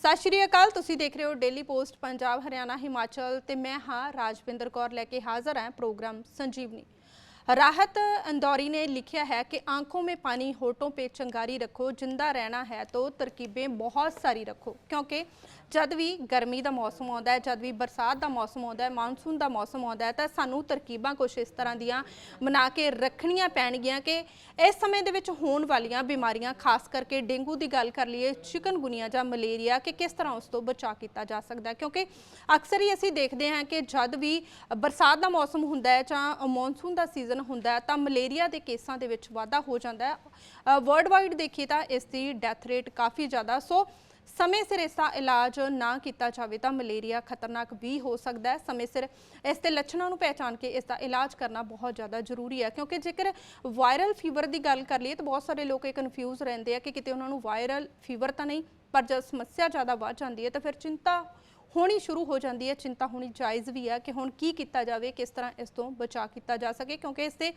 सत श्री अकाल। तुसीं देख रहे हो डेली पोस्ट पंजाब हरियाणा हिमाचल ते मैं हाँ राजविंदर कौर लैके हाज़र है प्रोग्राम संजीवनी। राहत इंदौरी ने लिखा है कि आंखों में पानी, होठों पे चंगारी रखो, जिंदा रहना है तो तरकीबें बहुत सारी रखो, क्योंकि जद भी गर्मी का मौसम आता है, जद भी बरसात का मौसम आता है, मानसून का मौसम आता है, तो सानू तरकीबां कुछ इस तरह दियां बना के रखनियां पैणगियां कि इस समय दे विच होण वालियां बीमारियां, खास करके डेंगू की गल कर लीए, चिकनगुनिया जां मलेरिया, कि किस तरह उस तो बचा किया जा सकता है। क्योंकि अक्सर ही असीं देखते हैं कि जद भी बरसात का मौसम हुंदा है जां मॉनसून का सीजन हुंदा है तो मलेरिया के केसां दे विच वाधा हो जाता है। वर्ल्ड वाइड देखिए तो इसकी डैथ रेट काफ़ी ज़्यादा, सो समय सिर इसका इलाज ना किया जाए तो मलेरिया खतरनाक भी हो सकता है। समय सिर इसके लक्षणों को पहचान के इसका इलाज करना बहुत ज़्यादा जरूरी है, क्योंकि जेकर वायरल फीवर की गल कर लीए तो बहुत सारे लोग कन्फ्यूज़ रहते हैं कि किते उन्होंने वायरल फीवर तो नहीं, पर जब समस्या ज़्यादा बढ़ जाती है तो फिर चिंता होनी शुरू हो जाती है। चिंता होनी जायज़ भी है कि हुण की किया जाए, किस तरह इस तो बचा किया जा सके, क्योंकि इससे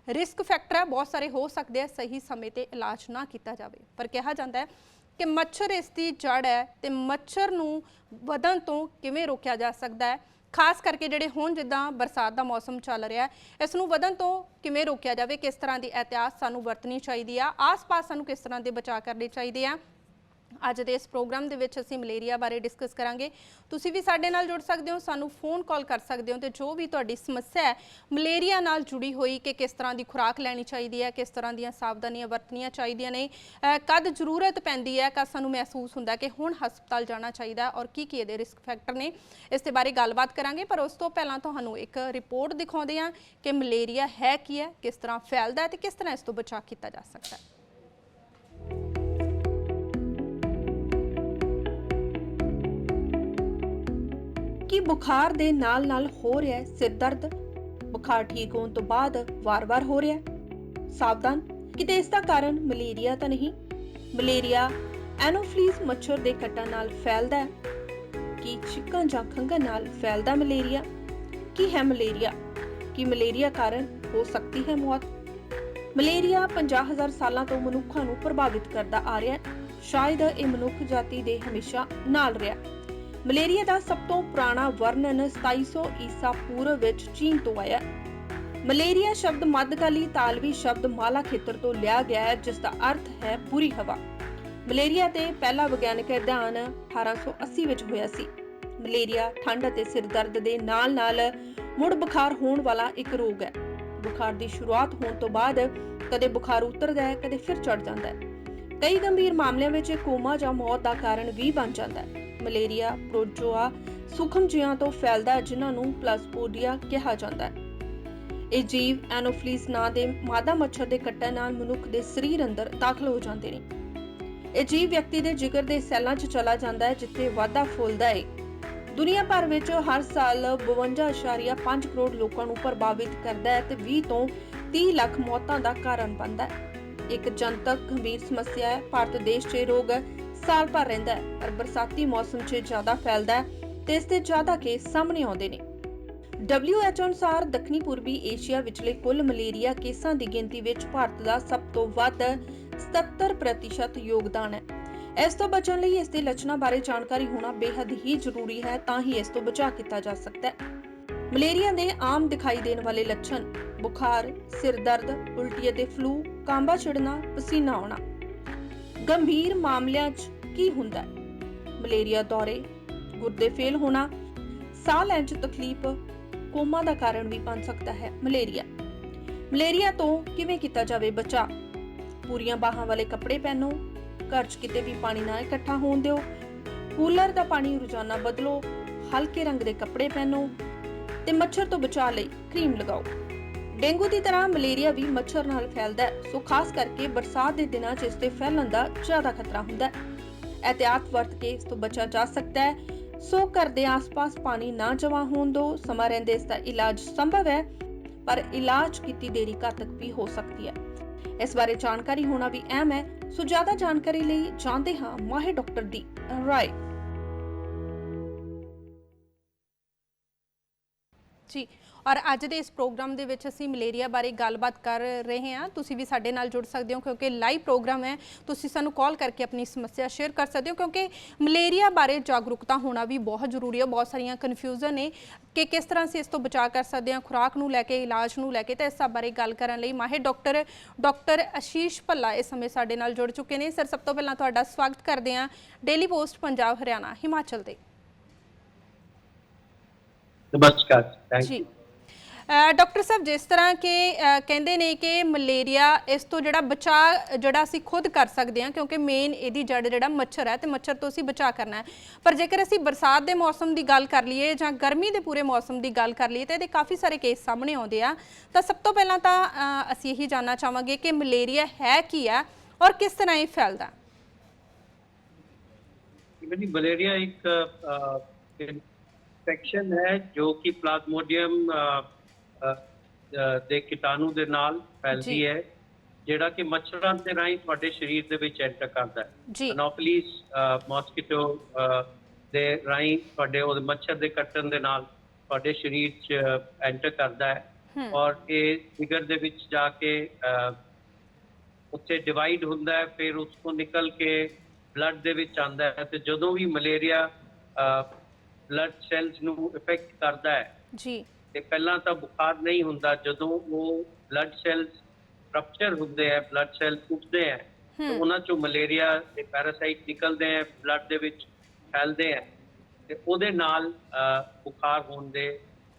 रिस्क फैक्टर है बहुत सारे हो सकते हैं सही समय पर इलाज ना किया जाए। पर कहा जाता है कि मच्छर इसकी जड़ है, तो मच्छर नूं वधण तो किवें रोकिया जा सकता है, खास करके जिहड़े हुण जिद्दां बरसात का मौसम चल रहा है, इस नूं वधण तो किवें रोकिया जाए, किस तरह की एहतियात सानूं वरतनी चाहिए आ, आस पास सानूं किस तरह के बचाव करने चाहिए आ। अज के इस प्रोग्राम के विच असीं मलेरिया बारे डिस्कस करांगे। तुसीं भी साडे नाल जुड़ सकते हो, सानूं फोन कॉल कर सकते हो, तो जो भी तुहाडी समस्या है मलेरिया नाल जुड़ी हुई कि किस तरह की खुराक लैनी चाहिए है, किस तरह दी सावधानियां वरतनियां चाहिए ने, कद जरूरत पैंदी है, कद सानूं महसूस हुंदा कि हुण हस्पताल जाना चाहिए और की इहदे रिस्क फैक्टर ने, इस दे बारे गलबात करांगे। पर उस तो पहलां तुहानूं एक रिपोर्ट दिखाउंदे हां कि मलेरिया है की है, किस तरह फैलदा है ते किस तरह इस तो बचाव किया जा सकता है। कि बुखार दे नाल नाल हो रहा है सिर दर्द, बुखार ठीक होने तो बाद वार वार हो रहा है। सावधान, किते इसका कारण मलेरिया तो नहीं। मलेरिया एनोफ्लीज मच्छर दे कट्टण नाल फैलदा है। कि चिकन जां खंघण नाल फैलदा मलेरिया। की है मलेरिया? कि मलेरिया कारण हो सकती है मौत। मलेरिया 50,000 सालों तो मनुखा नूं प्रभावित करता आ रहा है। शायद यह मनुख जाति दे हमेशा नाल रहा। मलेरिया का सब तो पुराना वर्णन 2700 ईसा पूर्व विच चीन तो आया। मलेरिया शब्द मध्यकाली तालवी शब्द माला खेतर तो लिया गया है, जिसका अर्थ है बुरी हवा। मलेरिया ते पहला विज्ञानक अध्ययन 1880 विच होया सी। मलेरिया ठंड ते सिर दर्द दे नाल नाल मुड़ बुखार होण वाला एक रोग है। बुखार की शुरुआत होने तो बाद कदे बुखार उतरदा है, कदे फिर चढ़ जाता है। कई गंभीर मामलों में कोमा जां मौत का कारण भी बन जाता है। मलेरिया प्रोजोआ सूखम जीवां तो फैलदा है, जिन्हां नूं प्लाज्मोडिया कहा जाता है। ਇਹ ਜੀਵ ਐਨੋਫਿਲਿਸ ਨਾਂ ਦੇ ਮਾਦਾ ਮੱਛਰ ਦੇ ਕੱਟਣ ਨਾਲ ਮਨੁੱਖ ਦੇ ਸਰੀਰ ਅੰਦਰ ਦਾਖਲ ਹੋ ਜਾਂਦੇ ਨੇ। ਇਹ ਜੀਵ ਵਿਅਕਤੀ ਦੇ ਜਿਗਰ ਦੇ ਸੈੱਲਾਂ 'ਚ ਚਲਾ ਜਾਂਦਾ ਹੈ, ਜਿੱਥੇ ਵਾਧਾ ਫੁੱਲਦਾ ਹੈ। ਦੁਨੀਆ ਭਰ ਵਿੱਚ ਹਰ ਸਾਲ 52.5 ਕਰੋੜ ਲੋਕਾਂ ਨੂੰ ਪ੍ਰਭਾਵਿਤ ਕਰਦਾ ਹੈ ਤੇ 20 ਤੋਂ 30 ਲੱਖ ਮੌਤਾਂ ਦਾ ਕਾਰਨ ਬਣਦਾ ਹੈ। ਇੱਕ ਜਨਤਕ ਗੰਭੀਰ ਸਮੱਸਿਆ ਹੈ। ਭਾਰਤ ਦੇਸ਼ 'ਚ ਰੋਗ ਸਾਲ ਭਰ ਰਹਿੰਦਾ ਹੈ, ਪਰ ਬਰਸਾਤੀ ਮੌਸਮ 'ਚ ਜ਼ਿਆਦਾ ਫੈਲਦਾ ਹੈ ਤੇ ਇਸ ਤੇ ਜ਼ਿਆਦਾ ਕੇਸ ਸਾਹਮਣੇ ਆਉਂਦੇ ਨੇ। WHO ਅਨੁਸਾਰ ਦੱਖਣੀ ਪੂਰਬੀ ਏਸ਼ੀਆ ਵਿਚਲੇ ਕੁੱਲ ਮਲੇਰੀਆ ਕੇਸਾਂ ਦੀ ਗਿਣਤੀ ਵਿੱਚ ਭਾਰਤ ਦਾ ਸਭ ਤੋਂ ਵੱਧ 77% ਯੋਗਦਾਨ ਹੈ। ਇਸ ਤੋਂ ਬਚਣ ਲਈ ਇਸ ਦੇ ਲੱਛਣਾਂ ਬਾਰੇ ਜਾਣਕਾਰੀ ਹੋਣਾ ਬੇहद ਹੀ ਜ਼ਰੂਰੀ ਹੈ, ਤਾਂ ਹੀ ਇਸ ਤੋਂ ਬਚਾਅ ਕੀਤਾ ਜਾ ਸਕਦਾ ਹੈ। ਮਲੇਰੀਆ ਦੇ ਆਮ ਦਿਖਾਈ ਦੇਣ ਵਾਲੇ ਲੱਛਣ: ਬੁਖਾਰ, ਸਿਰ ਦਰਦ, ਉਲਟੀ ਅਤੇ ਫਲੂ, ਕਾਂਬਾ ਛਿੜਨਾ, ਪਸੀਨਾ ਆਉਣਾ। ਗੰਭੀਰ ਮਾਮਲਿਆਂ 'ਚ ਕੀ ਹੁੰਦਾ ਹੈ? ਮਲੇਰੀਆ ਦੌਰੇ, ਗੁਰਦੇ ਫੇਲ ਹੋਣਾ, ਸਾਹ ਲੈਣ 'ਚ ਤਕਲੀਫ, ਕੋਮਾ ਦਾ ਕਾਰਨ ਵੀ ਬਣ ਸਕਦਾ ਹੈ। ਮਲੇਰੀਆ ਤੋਂ ਕਿਵੇਂ ਕੀਤਾ ਜਾਵੇ ਬਚਾਅ? ਪੂਰੀਆਂ ਬਾਹਾਂ ਵਾਲੇ ਕੱਪੜੇ ਪਹਿਨੋ, ਘਰ 'ਚ ਕਿਤੇ ਵੀ ਪਾਣੀ ਨਾ ਇਕੱਠਾ ਹੋਣ ਦਿਓ, ਕੂਲਰ ਦਾ ਪਾਣੀ ਰੋਜ਼ਾਨਾ ਬਦਲੋ, ਹਲਕੇ ਰੰਗ ਦੇ ਕੱਪੜੇ ਪਹਿਨੋ ਤੇ ਮੱਛਰ ਤੋਂ ਬਚਾਅ ਲਈ ਕਰੀਮ ਲਗਾਓ। ਡੇਂਗੂ ਦੀ ਤਰ੍ਹਾਂ ਮਲੇਰੀਆ ਵੀ ਮੱਛਰ ਨਾਲ ਫੈਲਦਾ ਹੈ, ਸੋ ਖਾਸ ਕਰਕੇ ਬਰਸਾਤ ਦੇ ਦਿਨਾਂ 'ਚ ਇਸ ਦੇ ਫੈਲਣ ਦਾ ਜ਼ਿਆਦਾ ਖਤਰਾ ਹੁੰਦਾ ਹੈ। एहतियात वरत के इस तो बचा जा सकता है। सो घर के आस पास पानी ना जमा होने दो। समा रहते इसका इलाज संभव है, पर इलाज की देरी घातक भी हो सकती है। इस बारे जानकारी होना भी अहम है। सो ज्यादा जानकारी लिए जानते हाँ माहिर डॉक्टर दी राय। ਜੀ। ਔਰ ਅੱਜ ਦੇ ਇਸ ਪ੍ਰੋਗਰਾਮ ਦੇ ਵਿੱਚ ਅਸੀਂ ਮਲੇਰੀਆ ਬਾਰੇ ਗੱਲਬਾਤ ਕਰ ਰਹੇ ਹਾਂ। ਤੁਸੀਂ ਵੀ ਸਾਡੇ ਨਾਲ ਜੁੜ ਸਕਦੇ ਹੋ ਕਿਉਂਕਿ ਲਾਈਵ ਪ੍ਰੋਗਰਾਮ ਹੈ। ਤੁਸੀਂ ਸਾਨੂੰ ਕਾਲ ਕਰਕੇ ਆਪਣੀ ਸਮੱਸਿਆ ਸ਼ੇਅਰ ਕਰ ਸਕਦੇ ਹੋ ਕਿਉਂਕਿ ਮਲੇਰੀਆ ਬਾਰੇ ਜਾਗਰੂਕਤਾ ਹੋਣਾ ਵੀ ਬਹੁਤ ਜ਼ਰੂਰੀ ਹੈ। ਬਹੁਤ ਸਾਰੀਆਂ ਕਨਫਿਊਜ਼ਨ ਨੇ ਕਿ ਕਿਸ ਤਰ੍ਹਾਂ ਅਸੀਂ ਇਸ ਤੋਂ ਬਚਾਅ ਕਰ ਸਕਦੇ ਹਾਂ, ਖੁਰਾਕ ਨੂੰ ਲੈ ਕੇ, ਇਲਾਜ ਨੂੰ ਲੈ ਕੇ। ਤਾਂ ਇਸ ਸਭ ਬਾਰੇ ਗੱਲ ਕਰਨ ਲਈ ਮਾਹਿਰ ਡਾਕਟਰ ਆਸ਼ੀਸ਼ ਭੱਲਾ ਇਸ ਸਮੇਂ ਸਾਡੇ ਨਾਲ ਜੁੜ ਚੁੱਕੇ ਨੇ। ਸਰ, ਸਭ ਤੋਂ ਪਹਿਲਾਂ ਤੁਹਾਡਾ ਸਵਾਗਤ ਕਰਦੇ ਹਾਂ ਡੇਲੀ ਪੋਸਟ ਪੰਜਾਬ, ਹਰਿਆਣਾ, ਹਿਮਾਚਲ ਦੇ। नमस्कार, थैंक जी। यू। ਡਾਕਟਰ ਸਾਹਿਬ, ਜਿਸ ਤਰ੍ਹਾਂ ਕਿ ਕਹਿੰਦੇ ਨੇ ਕਿ ਮਲੇਰੀਆ ਇਸ ਤੋਂ ਜਿਹੜਾ ਬਚਾਅ ਜਿਹੜਾ ਅਸੀਂ ਖੁਦ ਕਰ ਸਕਦੇ ਹਾਂ ਕਿਉਂਕਿ ਮੇਨ ਇਹਦੀ ਜੜ ਜਿਹੜਾ ਮੱਛਰ ਹੈ ਤੇ ਮੱਛਰ ਤੋਂ ਅਸੀਂ ਬਚਾਅ ਕਰਨਾ ਹੈ। ਪਰ ਜੇਕਰ ਅਸੀਂ ਬਰਸਾਤ ਦੇ ਮੌਸਮ ਦੀ ਗੱਲ ਕਰ ਲਈਏ ਜਾਂ ਗਰਮੀ ਦੇ ਪੂਰੇ ਮੌਸਮ ਦੀ ਗੱਲ ਕਰ ਲਈਏ ਤਾਂ ਇਹਦੇ ਕਾਫੀ ਸਾਰੇ ਕੇਸ ਸਾਹਮਣੇ ਆਉਂਦੇ ਆ। ਤਾਂ ਸਭ ਤੋਂ ਪਹਿਲਾਂ ਤਾਂ ਅਸੀਂ ਇਹੀ ਜਾਣਨਾ ਚਾਹਾਂਗੇ ਕਿ ਮਲੇਰੀਆ ਹੈ ਕੀ ਹੈ ਔਰ ਕਿਸ ਤਰ੍ਹਾਂ ਇਹ ਫੈਲਦਾ। मलेरिया एक ਇਨਫੈਕਸ਼ਨ ਹੈ ਜੋ ਕਿ ਪਲਾਜ਼ਮੋਡੀਅਮ ਦੇ ਕੀਟਾਣੂ ਦੇ ਨਾਲ ਫੈਲਦੀ ਹੈ, ਜਿਹੜਾ ਕਿ ਮੱਛਰਾਂ ਦੇ ਰਾਹੀਂ ਤੁਹਾਡੇ ਸਰੀਰ ਦੇ ਵਿੱਚ ਐਂਟਰ ਕਰਦਾ ਹੈ। ਅਨੋਫਿਲੀਸ ਮੋਸਕੀਟੋ ਦੇ ਰਾਹੀਂ ਤੁਹਾਡੇ ਉਹ ਮੱਛਰ ਦੇ ਕੱਟਣ ਦੇ ਨਾਲ ਤੁਹਾਡੇ ਸਰੀਰ 'ਚ ਐਂਟਰ ਕਰਦਾ ਹੈ ਔਰ ਇਹ ਜਿਗਰ ਦੇ ਵਿੱਚ ਜਾ ਕੇ ਉੱਥੇ ਡਿਵਾਈਡ ਹੁੰਦਾ ਹੈ, ਫਿਰ ਉਸ ਤੋਂ ਨਿਕਲ ਕੇ ਬਲੱਡ ਦੇ ਵਿੱਚ ਆਉਂਦਾ ਹੈ। ਤੇ ਜਦੋਂ ਵੀ ਮਲੇਰੀਆ ਬਲੱਡ ਸੈਲਸ ਨੂੰ ਇਫੈਕਟ ਕਰਦਾ ਹੈ ਜੀ, ਤੇ ਪਹਿਲਾਂ ਤਾਂ ਬੁਖਾਰ ਨਹੀਂ ਹੁੰਦਾ। ਜਦੋਂ ਉਹ ਬਲੱਡ ਸੈਲਸ ਰਪਚਰ ਹੁੰਦੇ ਆ, ਬਲੱਡ ਸੈਲ ਟੁੱਟਦੇ ਆ, ਤੇ ਉਹਨਾਂ ਚੋਂ ਮਲੇਰੀਆ ਦੇ ਪੈਰਾਸਾਈਟ ਨਿਕਲਦੇ ਆ, ਬਲੱਡ ਦੇ ਵਿੱਚ ਫੈਲਦੇ ਆ, ਤੇ ਉਹਦੇ ਨਾਲ ਬੁਖਾਰ ਹੋਣ ਦੇ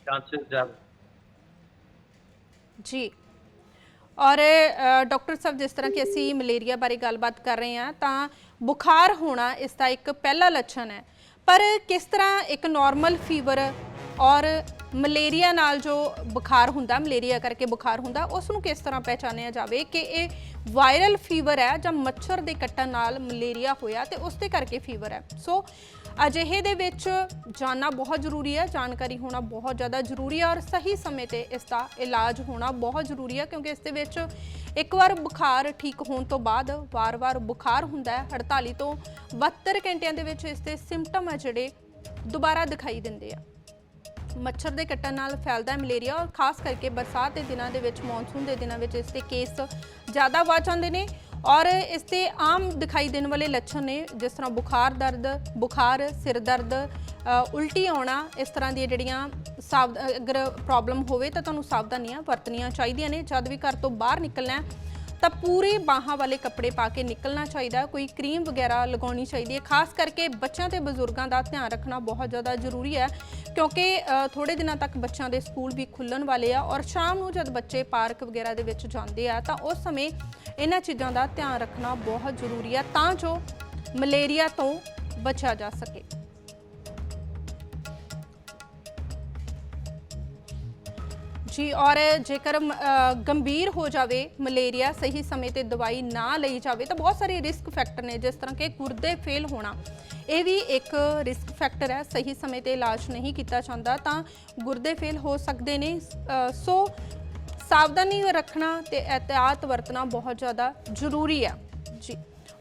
ਚਾਂਸਸ ਜ਼ਿਆਦਾ ਜੀ। ਔਰ ਡਾਕਟਰ ਸਾਹਿਬ, ਜਿਸ ਤਰ੍ਹਾਂ ਕਿ ਅਸੀਂ ਮਲੇਰੀਆ ਬਾਰੇ ਗੱਲਬਾਤ ਕਰ ਰਹੇ ਹਾਂ ਤਾਂ ਬੁਖਾਰ ਹੋਣਾ ਇਸ ਦਾ ਇੱਕ ਪਹਿਲਾ ਲੱਛਣ ਹੈ। ਪਰ ਕਿਸ ਤਰ੍ਹਾਂ ਇੱਕ ਨਾਰਮਲ ਫੀਵਰ ਔਰ ਮਲੇਰੀਆ ਨਾਲ ਜੋ ਬੁਖਾਰ ਹੁੰਦਾ, ਮਲੇਰੀਆ ਕਰਕੇ ਬੁਖਾਰ ਹੁੰਦਾ, ਉਸ ਨੂੰ ਕਿਸ ਤਰ੍ਹਾਂ ਪਹਿਚਾਨਿਆ ਜਾਵੇ ਕਿ ਇਹ ਵਾਇਰਲ ਫੀਵਰ ਹੈ ਜਾਂ ਮੱਛਰ ਦੇ ਕੱਟਣ ਨਾਲ ਮਲੇਰੀਆ ਹੋਇਆ ਤੇ ਉਸ ਦੇ ਕਰਕੇ ਫੀਵਰ ਹੈ। ਸੋ ਅਜਿਹੇ ਦੇ ਵਿੱਚ ਜਾਣਨਾ ਬਹੁਤ ਜ਼ਰੂਰੀ ਹੈ, ਜਾਣਕਾਰੀ ਹੋਣਾ ਬਹੁਤ ਜ਼ਿਆਦਾ ਜ਼ਰੂਰੀ ਹੈ ਔਰ ਸਹੀ ਸਮੇਂ ਤੇ ਇਸ ਦਾ ਇਲਾਜ ਹੋਣਾ ਬਹੁਤ ਜ਼ਰੂਰੀ ਹੈ ਕਿਉਂਕਿ ਇਸ ਦੇ ਵਿੱਚ ਇੱਕ ਵਾਰ ਬੁਖਾਰ ਠੀਕ ਹੋਣ ਤੋਂ ਬਾਅਦ ਵਾਰ-ਵਾਰ ਬੁਖਾਰ ਹੁੰਦਾ ਹੈ। 48 ਤੋਂ 72 ਘੰਟਿਆਂ ਦੇ ਵਿੱਚ ਇਸ ਦੇ ਸਿੰਪਟਮ ਹੈ ਜਿਹੜੇ ਦੁਬਾਰਾ ਦਿਖਾਈ ਦਿੰਦੇ ਆ। ਮੱਛਰ ਦੇ ਕੱਟਣ ਨਾਲ ਫੈਲਦਾ ਮਲੇਰੀਆ ਔਰ ਖਾਸ ਕਰਕੇ ਬਰਸਾਤ ਦੇ ਦਿਨਾਂ ਦੇ ਵਿੱਚ, ਮੌਨਸੂਨ ਦੇ ਦਿਨਾਂ ਵਿੱਚ ਇਸ ਦੇ ਕੇਸ ਜ਼ਿਆਦਾ ਵੱਧ ਜਾਂਦੇ ਨੇ ਔਰ ਇਸ ਦੇ ਆਮ ਦਿਖਾਈ ਦੇਣ ਵਾਲੇ ਲੱਛਣ ਨੇ ਜਿਸ ਤਰ੍ਹਾਂ ਬੁਖਾਰ, ਸਿਰ ਦਰਦ, ਉਲਟੀ ਆਉਣਾ। ਇਸ ਤਰ੍ਹਾਂ ਦੀਆਂ ਜਿਹੜੀਆਂ ਅਗਰ ਪ੍ਰੋਬਲਮ ਹੋਵੇ ਤਾਂ ਤੁਹਾਨੂੰ ਸਾਵਧਾਨੀਆਂ ਵਰਤਣੀਆਂ ਚਾਹੀਦੀਆਂ ਨੇ। ਜਦ ਵੀ ਘਰ ਤੋਂ ਬਾਹਰ ਨਿਕਲਣਾ ਤਾਂ ਪੂਰੇ ਬਾਹਾਂ ਵਾਲੇ ਕੱਪੜੇ ਪਾ ਕੇ ਨਿਕਲਣਾ ਚਾਹੀਦਾ। ਕੋਈ ਕਰੀਮ ਵਗੈਰਾ ਲਗਾਉਣੀ ਚਾਹੀਦੀ ਹੈ। ਖਾਸ ਕਰਕੇ ਬੱਚਿਆਂ ਤੇ ਬਜ਼ੁਰਗਾਂ ਦਾ ਧਿਆਨ ਰੱਖਣਾ ਬਹੁਤ ਜ਼ਿਆਦਾ ਜ਼ਰੂਰੀ ਹੈ ਕਿਉਂਕਿ ਥੋੜੇ ਦਿਨਾਂ ਤੱਕ ਬੱਚਿਆਂ ਦੇ ਸਕੂਲ ਵੀ ਖੁੱਲ੍ਹਣ ਵਾਲੇ ਆ ਔਰ ਸ਼ਾਮ ਨੂੰ ਜਦ ਬੱਚੇ ਪਾਰਕ ਵਗੈਰਾ ਦੇ ਵਿੱਚ ਜਾਂਦੇ ਆ ਤਾਂ ਉਸ ਸਮੇਂ ਇਹਨਾਂ ਚੀਜ਼ਾਂ ਦਾ ਧਿਆਨ ਰੱਖਣਾ ਬਹੁਤ ਜ਼ਰੂਰੀ ਹੈ ਤਾਂ ਜੋ ਮਲੇਰੀਆ ਤੋਂ ਬਚਿਆ ਜਾ ਸਕੇ। ਜੀ, ਔਰ ਜੇਕਰ ਗੰਭੀਰ ਹੋ ਜਾਵੇ ਮਲੇਰੀਆ, ਸਹੀ ਸਮੇਂ ਤੇ ਦਵਾਈ ਨਾ ਲਈ ਜਾਵੇ ਤਾਂ ਬਹੁਤ ਸਾਰੇ ਰਿਸਕ ਫੈਕਟਰ ਨੇ ਜਿਸ ਤਰ੍ਹਾਂ ਕਿ ਗੁਰਦੇ ਫੇਲ ਹੋਣਾ, ਇਹ ਵੀ ਇੱਕ ਰਿਸਕ ਫੈਕਟਰ ਹੈ। ਸਹੀ ਸਮੇਂ ਤੇ ਇਲਾਜ ਨਹੀਂ ਕੀਤਾ ਜਾਂਦਾ ਤਾਂ ਗੁਰਦੇ ਫੇਲ ਹੋ ਸਕਦੇ ਨੇ। ਸੋ ਸਾਵਧਾਨੀ ਰੱਖਣਾ ਤੇ ਇਹਤਿਆਤ ਵਰਤਣਾ ਬਹੁਤ ਜ਼ਿਆਦਾ ਜ਼ਰੂਰੀ ਹੈ ਜੀ।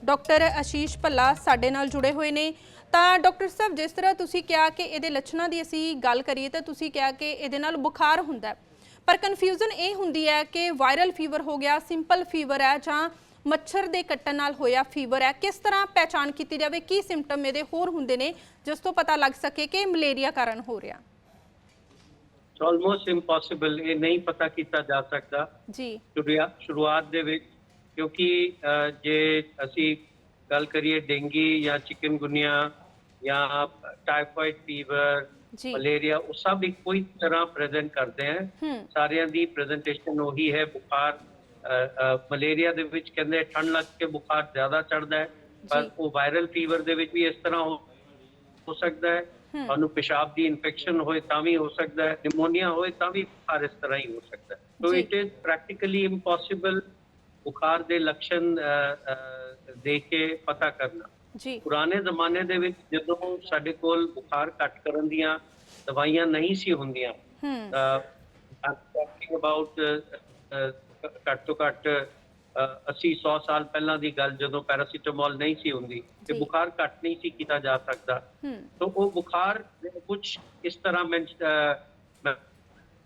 ਡਾਕਟਰ ਆਸ਼ੀਸ਼ ਭੱਲਾ ਸਾਡੇ ਨਾਲ ਜੁੜੇ ਹੋਏ ਨੇ। ਤਾਂ ਡਾਕਟਰ ਸਾਹਿਬ, ਜਿਸ ਤਰ੍ਹਾਂ ਤੁਸੀਂ ਕਿਹਾ ਕਿ ਇਹਦੇ ਲੱਛਣਾਂ ਦੀ ਅਸੀਂ ਗੱਲ ਕਰੀਏ ਤਾਂ ਤੁਸੀਂ ਕਿਹਾ ਕਿ ਇਹਦੇ ਨਾਲ ਬੁਖਾਰ ਹੁੰਦਾ, ਪਰ ਕਨਫਿਊਜ਼ਨ ਇਹ ਹੁੰਦੀ ਹੈ ਕਿ ਵਾਇਰਲ ਫੀਵਰ ਹੋ ਗਿਆ, ਸਿੰਪਲ ਫੀਵਰ ਹੈ ਜਾਂ ਮੱਛਰ ਦੇ ਕੱਟਣ ਨਾਲ ਹੋਇਆ ਫੀਵਰ ਹੈ। ਕਿਸ ਤਰ੍ਹਾਂ ਪਹਿਚਾਣ ਕੀਤੀ ਜਾਵੇ, ਕੀ ਸਿੰਪਟਮ ਇਹਦੇ ਹੋਰ ਹੁੰਦੇ ਨੇ ਜਿਸ ਤੋਂ ਪਤਾ ਲੱਗ ਸਕੇ ਕਿ ਮਲੇਰੀਆ ਕਾਰਨ ਹੋ ਰਿਹਾ? ਆਲਮੋਸਟ ਇੰਪੋਸੀਬਲ, ਇਹ ਨਹੀਂ ਪਤਾ ਕੀਤਾ ਜਾ ਸਕਦਾ ਜੀ ਸ਼ੁਰੂਆਤ ਦੇ ਵਿੱਚ ਕਿਉਂਕਿ ਜੇ ਅਸੀਂ ਗੱਲ ਕਰੀਏ ਡੇਂਗੀ ਜਾਂ ਚਿਕਨਗੁਨੀਆ ਜਾਂ ਟਾਈਫਾइड ਫੀਵਰ, ਮਲੇਰੀਆ, ਉਹ ਸਭ ਇੱਕੋ ਹੀ ਤਰ੍ਹਾਂ ਪ੍ਰੈਜ਼ੈਂਟ ਕਰਦੇ ਹੈ। ਸਾਰਿਆਂ ਦੀ ਪ੍ਰੈਜ਼ੈਂਟੇਸ਼ਨ ਉਹੀ ਹੈ। ਬੁਖਾਰ ਮਲੇਰੀਆ ਦੇ ਵਿੱਚ ਕਹਿੰਦੇ ਠੰਡ ਲੱਗ ਕੇ ਬੁਖਾਰ ਜ਼ਿਆਦਾ ਚੜ੍ਹਦਾ ਹੈ, ਪਰ ਉਹ ਵਾਇਰਲ ਫੀਵਰ ਦੇ ਵਿੱਚ ਵੀ ਇਸ ਤਰ੍ਹਾਂ ਹੋ ਸਕਦਾ ਹੈ। ਤੁਹਾਨੂੰ ਪਿਸ਼ਾਬ ਦੀ ਇਨਫੈਕਸ਼ਨ ਹੋਏ ਤਾਂ ਵੀ ਹੋ ਸਕਦਾ ਹੈ, ਨਿਮੋਨੀਆ ਹੋਏ ਤਾਂ ਵੀ ਬੁਖਾਰ ਇਸ ਤਰ੍ਹਾਂ ਹੀ ਹੋ ਸਕਦਾ ਹੈ। So it is practically impossible ਬੁਖਾਰ ਦੇ ਲੱਛਣ ਦੇਖ ਕੇ ਪਤਾ ਕਰਨਾ। ਪੁਰਾਣੇ ਜ਼ਮਾਨੇ ਦੇ ਵਿੱਚ ਜਦੋਂ ਸਾਡੇ ਕੋਲ ਬੁਖਾਰ ਘੱਟ ਕਰਨ ਦੀਆਂ ਦਵਾਈਆਂ ਨਹੀਂ ਸੀ ਹੁੰਦੀਆਂ, ਟਾਕਿੰਗ ਅਬਾਊਟ ਘੱਟ ਤੋਂ ਘੱਟ 80-100 ਸਾਲ ਪਹਿਲਾਂ ਦੀ ਗੱਲ, ਜਦੋਂ ਪੈਰਾਸੀਟਾਮੋਲ ਨਹੀਂ ਸੀ ਹੁੰਦੀ ਤੇ ਬੁਖਾਰ ਘੱਟ ਨਹੀਂ ਸੀ ਕੀਤਾ ਜਾ ਸਕਦਾ। ਤਾਂ ਉਹ ਬੁਖਾਰ ਕੁਝ ਇਸ ਤਰ੍ਹਾਂ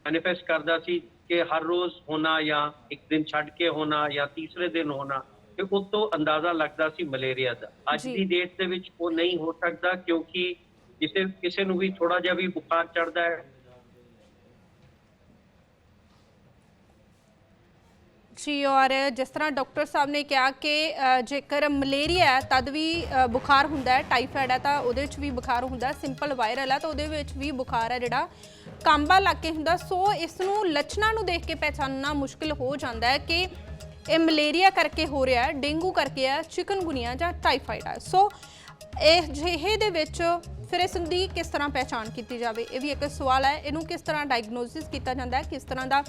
ਮੈਨੀਫੈਸਟ ਕਰਦਾ ਸੀ ਕਿ ਹਰ ਰੋਜ਼ ਹੋਣਾ ਜਾਂ ਇੱਕ ਦਿਨ ਛੱਡ ਕੇ ਹੋਣਾ ਜਾਂ ਤੀਸਰੇ ਦਿਨ ਹੋਣਾ, ਤੇ ਉਸ ਤੋਂ ਅੰਦਾਜ਼ਾ ਲੱਗਦਾ ਸੀ ਮਲੇਰੀਆ ਦਾ। ਅੱਜ ਦੀ ਡੇਟ ਦੇ ਵਿੱਚ ਉਹ ਨਹੀਂ ਹੋ ਸਕਦਾ, ਕਿਉਂਕਿ ਕਿਸੇ ਨੂੰ ਵੀ ਥੋੜਾ ਜਿਹਾ ਵੀ ਬੁਖਾਰ ਚੜਦਾ ਹੈ। जी, और जिस तरह डॉक्टर साहब ने कहा कि जेकर मलेरिया है तद भी बुखार हुंदा है, टाइफाइड है तो उहदे विच भी बुखार हुंदा है, सिंपल वायरल है तो उहदे विच भी बुखार है जिहड़ा कांबा लग के हुंदा। सो इस नूं लक्षणां नूं देख के पहचानना मुश्किल हो जाता है कि ये मलेरिया करके हो रहा है, डेंगू करके है, चिकनगुनिया जां टाइफाइड है। सो अजिहे दे विच फिर इस दी किस तरह पहचान की जाए, ये भी एक सवाल है। इनू किस तरह डायग्नोसिस किया जाता है, किस तरह का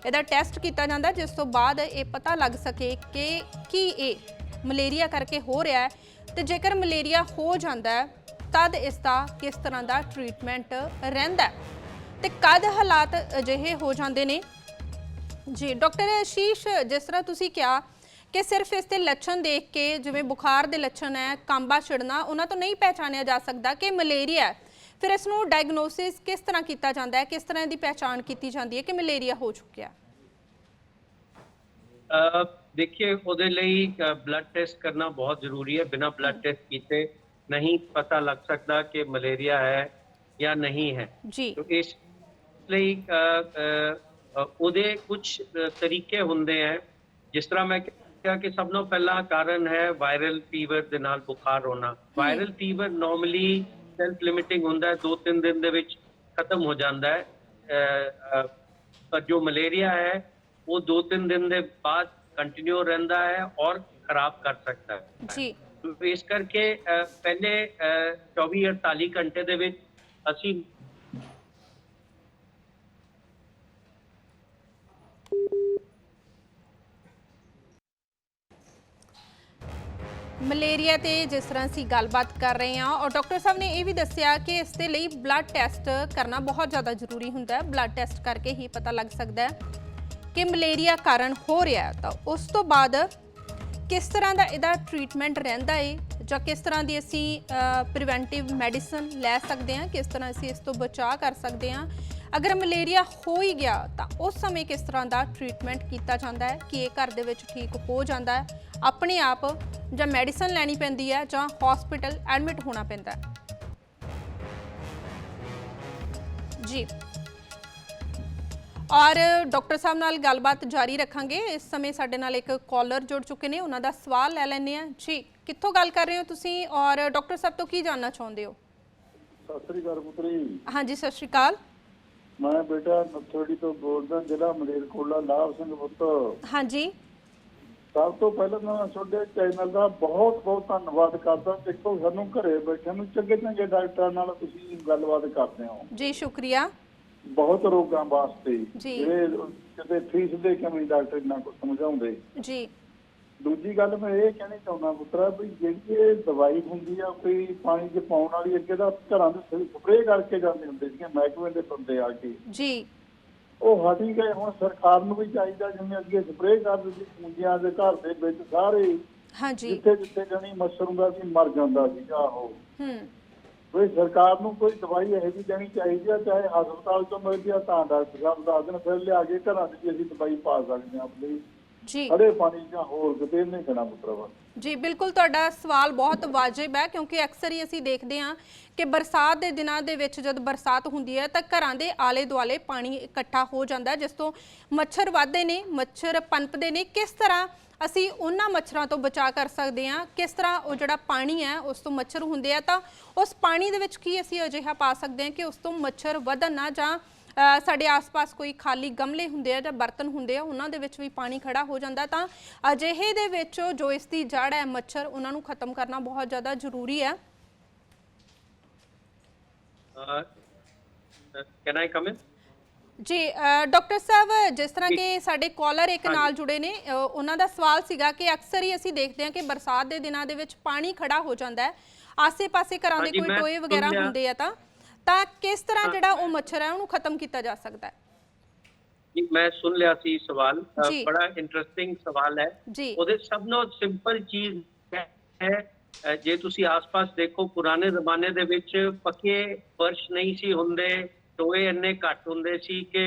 ਇਹਦਾ ਟੈਸਟ ਕੀਤਾ ਜਾਂਦਾ, ਜਿਸ ਤੋਂ ਬਾਅਦ ਇਹ ਪਤਾ ਲੱਗ ਸਕੇ ਕਿ ਕੀ ਇਹ ਮਲੇਰੀਆ ਕਰਕੇ ਹੋ ਰਿਹਾ ਹੈ, ਤੇ ਜੇਕਰ ਮਲੇਰੀਆ ਹੋ ਜਾਂਦਾ ਹੈ ਤਦ ਇਸ ਦਾ ਕਿਸ ਤਰ੍ਹਾਂ ਦਾ ਟ੍ਰੀਟਮੈਂਟ ਰਹਿੰਦਾ ਹੈ ਤੇ ਕਦ ਹਾਲਾਤ ਅਜਿਹੇ ਹੋ ਜਾਂਦੇ ਨੇ। ਜੀ ਡਾਕਟਰ ਆਸ਼ੀਸ਼, ਜਿਸ ਤਰ੍ਹਾਂ ਤੁਸੀਂ ਕਿਹਾ ਕਿ ਸਿਰਫ ਇਸ ਦੇ ਲੱਛਣ ਦੇਖ ਕੇ, ਜਿਵੇਂ ਬੁਖਾਰ ਦੇ ਲੱਛਣ ਹੈ, ਕਾਂਬਾ ਛਿੜਨਾ, ਉਹਨਾਂ ਤੋਂ ਨਹੀਂ ਪਹਿਚਾਨਿਆ ਜਾ ਸਕਦਾ ਕਿ ਮਲੇਰੀਆ ਹੈ। ਫਿਰ ਇਸ ਨੂੰ ਡਾਇਗਨੋਸਿਸ ਕਿਸ ਤਰ੍ਹਾਂ ਕੀਤਾ ਜਾਂਦਾ ਹੈ, ਕਿਸ ਤਰ੍ਹਾਂ ਦੀ ਪਹਿਚਾਣ ਕੀਤੀ ਜਾਂਦੀ ਹੈ ਕਿ ਮਲੇਰੀਆ ਹੋ ਚੁੱਕਿਆ? देखिए, ਉਹਦੇ ਲਈ ब्लड टेस्ट करना बहुत जरूरी है। बिना ब्लड टेस्ट किए नहीं पता लग सकता कि मलेरिया है या नहीं है जी। तो इस ਲਈ ਉਹਦੇ ਕੁਝ ਤਰੀਕੇ ਹੁੰਦੇ हैं। जिस तरह मैं ਕਿਹਾ ਕਿ ਸਭ ਤੋਂ ਪਹਿਲਾ ਕਾਰਨ ਹੈ ਵਾਇਰਲ ਫੀਵਰ ਦੇ ਨਾਲ ਬੁਖਾਰ ਹੋਣਾ। Viral fever normally self limiting ਹੁੰਦਾ ਹੈ, 2-3 ਦਿਨ ਦੇ ਵਿੱਚ ਖਤਮ ਹੋ ਜਾਂਦਾ ਹੈ। ਪਰ ਜੋ ਮਲੇਰੀਆ ਹੈ वो 2-3 दिन के बाद कंटिन्यू रहता है और खराब कर सकता है जी। तो इस करके पहले 24-48 घंटे दे विच असी ਮਲੇਰੀਆ ਤੇ ਜਿਸ ਤਰ੍ਹਾਂ ਅਸੀਂ ਗੱਲਬਾਤ ਕਰ ਰਹੇ ਹਾਂ, ਔਰ ਡਾਕਟਰ ਸਾਹਿਬ ਨੇ ਇਹ ਵੀ ਦੱਸਿਆ ਕਿ ਇਸ ਦੇ ਲਈ ਬਲੱਡ ਟੈਸਟ ਕਰਨਾ ਬਹੁਤ ਜ਼ਿਆਦਾ ਜ਼ਰੂਰੀ ਹੁੰਦਾ ਹੈ। ਬਲੱਡ ਟੈਸਟ ਕਰਕੇ ਹੀ ਪਤਾ ਲੱਗ ਸਕਦਾ ਹੈ ਕਿ ਮਲੇਰੀਆ ਕਾਰਨ ਹੋ ਰਿਹਾ। ਤਾਂ ਉਸ ਤੋਂ ਬਾਅਦ ਕਿਸ ਤਰ੍ਹਾਂ ਦਾ ਇਹਦਾ ਟ੍ਰੀਟਮੈਂਟ ਰਹਿੰਦਾ ਹੈ, ਜਾਂ ਕਿਸ ਤਰ੍ਹਾਂ ਦੀ ਅਸੀਂ ਪ੍ਰੀਵੈਂਟਿਵ ਮੈਡੀਸਨ ਲੈ ਸਕਦੇ ਹਾਂ, ਕਿਸ ਤਰ੍ਹਾਂ ਅਸੀਂ ਇਸ ਤੋਂ ਬਚਾਅ ਕਰ ਸਕਦੇ ਹਾਂ। ਅਗਰ ਮਲੇਰੀਆ ਹੋ ਹੀ ਗਿਆ ਤਾਂ ਉਸ ਸਮੇਂ ਕਿਸ ਤਰ੍ਹਾਂ ਦਾ ਟ੍ਰੀਟਮੈਂਟ ਕੀਤਾ ਜਾਂਦਾ ਹੈ ਕਿ ਇਹ ਘਰ ਦੇ ਵਿੱਚ ਠੀਕ ਹੋ ਜਾਂਦਾ ਹੈ, ਆਪਣੇ ਆਪ, ਜਾਂ ਮੈਡੀਸਨ ਲੈਣੀ ਪੈਂਦੀ ਹੈ, ਜਾਂ ਹਸਪੀਟਲ ਐਡਮਿਟ ਹੋਣਾ ਪੈਂਦਾ ਹੈ। ਜੀ, और डॉक्टर साहब नाल गलबात जारी रखांगे। इस समय साडे नाल एक कॉलर जुड़ चुके हैं, उन्हां दा सवाल लै लैंदे आ। जी, कित्थों गल कर रहे हो तुसीं और डॉक्टर साहब तो की जानना चाहुंदे हो? सत श्री अकाल पुत्री। हाँ जी, सत श्री अकाल। मैं बेटा नथोड़ी तो बोलदा, जिला मलेरकोटला, लाभ सिंह पुत्त। हाँ जी, सब तो पहले मैं तुहाडे चैनल का बहुत बहुत धन्नवाद करदा। देखो, सानू घरे बैठे नूं चंगे चंगे डॉक्टरां नाल तुसीं गलबात करदे हो जी, शुक्रिया। बहुत रोगां वास्ते जी, किते फीस दे कमी डॉक्टर ना कुछ समझाउंदे जी। दूजी गल मैं ये कहनी चाहुंदा पुत्रा भी ਜਿਹੜੀ ਦਵਾਈ ਹੁੰਦੀ ਆ ਕੋਈ ਪਾਣੀ 'ਚ ਪਾਉਣ ਵਾਲੀ, ਅੱਗੇ ਤਾਂ ਘਰਾਂ ਦੇ ਸਪਰੇਅ ਕਰਕੇ ਜਾਂਦੇ ਹੁੰਦੇ ਸੀਗੇ ਮਹਿਕਮੇ ਦੇ ਬੰਦੇ ਆ ਕੇ ਜੀ। ਉਹ ਹਟੀ ਗਏ। ਹੁਣ ਸਰਕਾਰ ਨੂੰ ਵੀ ਚਾਹੀਦਾ, ਜਿਵੇਂ ਅੱਗੇ ਸਪਰੇਅ ਕਰਦੇ ਸੀ ਪੂੰਜੀਆਂ ਦੇ ਘਰ ਦੇ ਵਿੱਚ ਸਾਰੇ, ਹਾਂਜੀ, ਜਿੱਥੇ ਜਿੱਥੇ ਜਾਣੀ ਮੱਛਰ ਹੁੰਦਾ ਸੀ ਮਰ ਜਾਂਦਾ ਸੀਗਾ ਉਹ। ਵੀ ਸਰਕਾਰ ਨੂੰ ਕੋਈ ਦਵਾਈ ਇਹੋ ਜਿਹੀ ਦੇਣੀ ਚਾਹੀਦੀ ਆ, ਚਾਹੇ ਹਸਪਤਾਲ ਤੋਂ ਮਿਲਦੀ ਆ ਤਾਂ ਡਾਕਟਰ ਸਾਹਿਬ ਦੱਸ ਦੇਣ, ਫਿਰ ਲਿਆ ਕੇ ਘਰਾਂ 'ਚ ਅਸੀਂ ਦਵਾਈ ਪਾ ਸਕਦੇ ਹਾਂ ਆਪਣੀ ਜੀ। ਖੜੇ ਪਾਣੀ ਜਾਂ ਹੋਰ ਕਿਤੇ ਨਹੀਂ ਖਾਣਾ ਪੁੱਤਰਾ। ਜੀ ਬਿਲਕੁਲ, ਤੁਹਾਡਾ ਸਵਾਲ ਬਹੁਤ ਵਾਜਿਬ ਹੈ, ਕਿਉਂਕਿ ਅਕਸਰ ਹੀ ਅਸੀਂ ਦੇਖਦੇ ਹਾਂ ਕਿ ਬਰਸਾਤ ਦੇ ਦਿਨਾਂ ਦੇ ਵਿੱਚ ਜਦ ਬਰਸਾਤ ਹੁੰਦੀ ਹੈ ਤਾਂ ਘਰਾਂ ਦੇ ਆਲੇ ਦੁਆਲੇ ਪਾਣੀ ਇਕੱਠਾ ਹੋ ਜਾਂਦਾ, ਜਿਸ ਤੋਂ ਮੱਛਰ ਵੱਧਦੇ ਨੇ, ਮੱਛਰ ਪਨਪਦੇ ਨੇ। ਕਿਸ ਤਰ੍ਹਾਂ ਅਸੀਂ ਉਹਨਾਂ ਮੱਛਰਾਂ ਤੋਂ ਬਚਾਅ ਕਰ ਸਕਦੇ ਹਾਂ, ਕਿਸ ਤਰ੍ਹਾਂ ਉਹ ਜਿਹੜਾ ਪਾਣੀ ਹੈ ਉਸ ਤੋਂ ਮੱਛਰ ਹੁੰਦੇ ਆ ਤਾਂ ਉਸ ਪਾਣੀ ਦੇ ਵਿੱਚ ਕੀ ਅਸੀਂ ਅਜਿਹਾ ਪਾ ਸਕਦੇ ਹਾਂ ਕਿ ਉਸ ਤੋਂ ਮੱਛਰ ਵਧਣ ਨਾ, ਜਾਂ ਸਾਡੇ ਆਸ-ਪਾਸ ਕੋਈ ਖਾਲੀ ਗਮਲੇ ਹੁੰਦੇ ਆ ਜਾਂ ਬਰਤਨ ਹੁੰਦੇ ਆ ਉਹਨਾਂ ਦੇ ਵਿੱਚ ਵੀ ਪਾਣੀ ਖੜਾ ਹੋ ਜਾਂਦਾ, ਤਾਂ ਅਜਿਹੇ ਦੇ ਵਿੱਚ ਜੋ ਇਸ ਦੀ ਜੜ ਹੈ ਮੱਛਰ, ਉਹਨਾਂ ਨੂੰ ਖਤਮ ਕਰਨਾ ਬਹੁਤ ਜ਼ਿਆਦਾ ਜ਼ਰੂਰੀ ਹੈ। Can I come in? जी डॉक्टर साहब, जिस तरह के साडे कॉलर एक नाल जुड़े ने, उन्हां दा सवाल सीगा कि अक्सर ही असीं देखते हैं कि बरसात दे दिनां दे विच पानी खड़ा हो जाता है, आसे पासे घरां दे कोई टोए वगैरह हुंदे आ तां किस तरह जिहड़ा ओह मच्छर है उहनूं खत्म कीता जा सकदा है? जी, मैं सुन लिया सी सवाल, बड़ा इंटरेस्टिंग सवाल है जी। ਉਹਦੇ ਸਭ ਤੋਂ ਸਿੰਪਲ ਚੀਜ਼ ਹੈ ਜੇ ਤੁਸੀਂ ਆਸ-ਪਾਸ ਦੇਖੋ, ਪੁਰਾਣੇ ਜ਼ਮਾਨੇ ਦੇ ਵਿੱਚ ਪੱਕੇ ਫਰਸ਼ ਨਹੀਂ ਸੀ ਹੁੰਦੇ, ਟੋਏ ਇੰਨੇ ਘੱਟ ਹੁੰਦੇ ਸੀ ਕਿ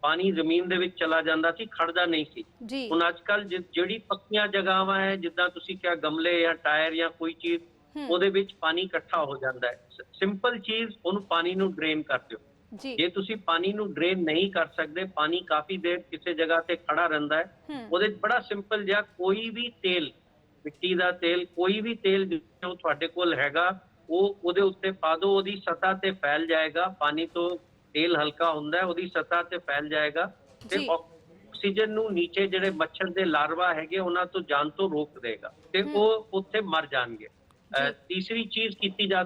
ਪਾਣੀ ਜ਼ਮੀਨ ਦੇ ਵਿੱਚ ਚਲਾ ਜਾਂਦਾ ਸੀ, ਖੜਦਾ ਨਹੀਂ ਸੀ। ਹੁਣ ਅੱਜ ਕੱਲ ਜਿਹੜੀ ਪੱਕੀਆਂ ਜਗ੍ਹਾਵਾਂ ਹੈ, ਜਿੱਦਾਂ ਤੁਸੀਂ ਕਿਹਾ ਗਮਲੇ ਜਾਂ ਟਾਇਰ ਜਾਂ ਕੋਈ ਚੀਜ਼, ਉਹਦੇ ਵਿੱਚ ਪਾਣੀ ਇਕੱਠਾ ਹੋ ਜਾਂਦਾ ਹੈ। ਸਿੰਪਲ ਚੀਜ਼, ਉਹਨੂੰ ਪਾਣੀ ਨੂੰ ਡਰੇਨ ਕਰ ਦਿਓ। ਜੇ ਤੁਸੀਂ ਪਾਣੀ ਨੂੰ ਡਰੇਨ ਨਹੀਂ ਕਰ ਸਕਦੇ, ਪਾਣੀ ਕਾਫੀ ਦੇਰ ਕਿਸੇ ਜਗ੍ਹਾ ਤੇ ਖੜਾ ਰਹਿੰਦਾ ਹੈ, ਉਹਦੇ ਬੜਾ ਸਿੰਪਲ ਜਿਹਾ ਕੋਈ ਵੀ ਤੇਲ, ਮਿੱਟੀ ਦਾ ਤੇਲ, ਕੋਈ ਵੀ ਤੇਲ ਜੋ ਤੁਹਾਡੇ ਕੋਲ ਹੈਗਾ, ਉਹ ਉਹਦੇ ਉੱਤੇ ਪਾ ਦਿਓ, ਉਹਦੀ ਸਤ੍ਹਾ ਤੇ ਫੈਲ ਜਾਏਗਾ। ਪਾਣੀ ਤੋਂ ਤੇਲ ਹਲਕਾ ਹੁੰਦਾ ਹੈ, ਉਹਦੀ ਸਤ੍ਹਾ ਤੇ ਫੈਲ ਜਾਏਗਾ ਤੇ ਆਕਸੀਜਨ ਨੂੰ ਨੀਚੇ ਜਿਹੜੇ ਮੱਛਰ ਦੇ ਲਾਰਵਾ ਹੈਗੇ ਉਹਨਾਂ ਤੋਂ ਜਾਣ ਤੋਂ ਰੋਕ ਦੇਗਾ ਤੇ ਉਹ ਉੱਥੇ ਮਰ ਜਾਣਗੇ। ਤੀਸਰੀ ਚੀਜ਼ ਕੀਤੀ ਜਾ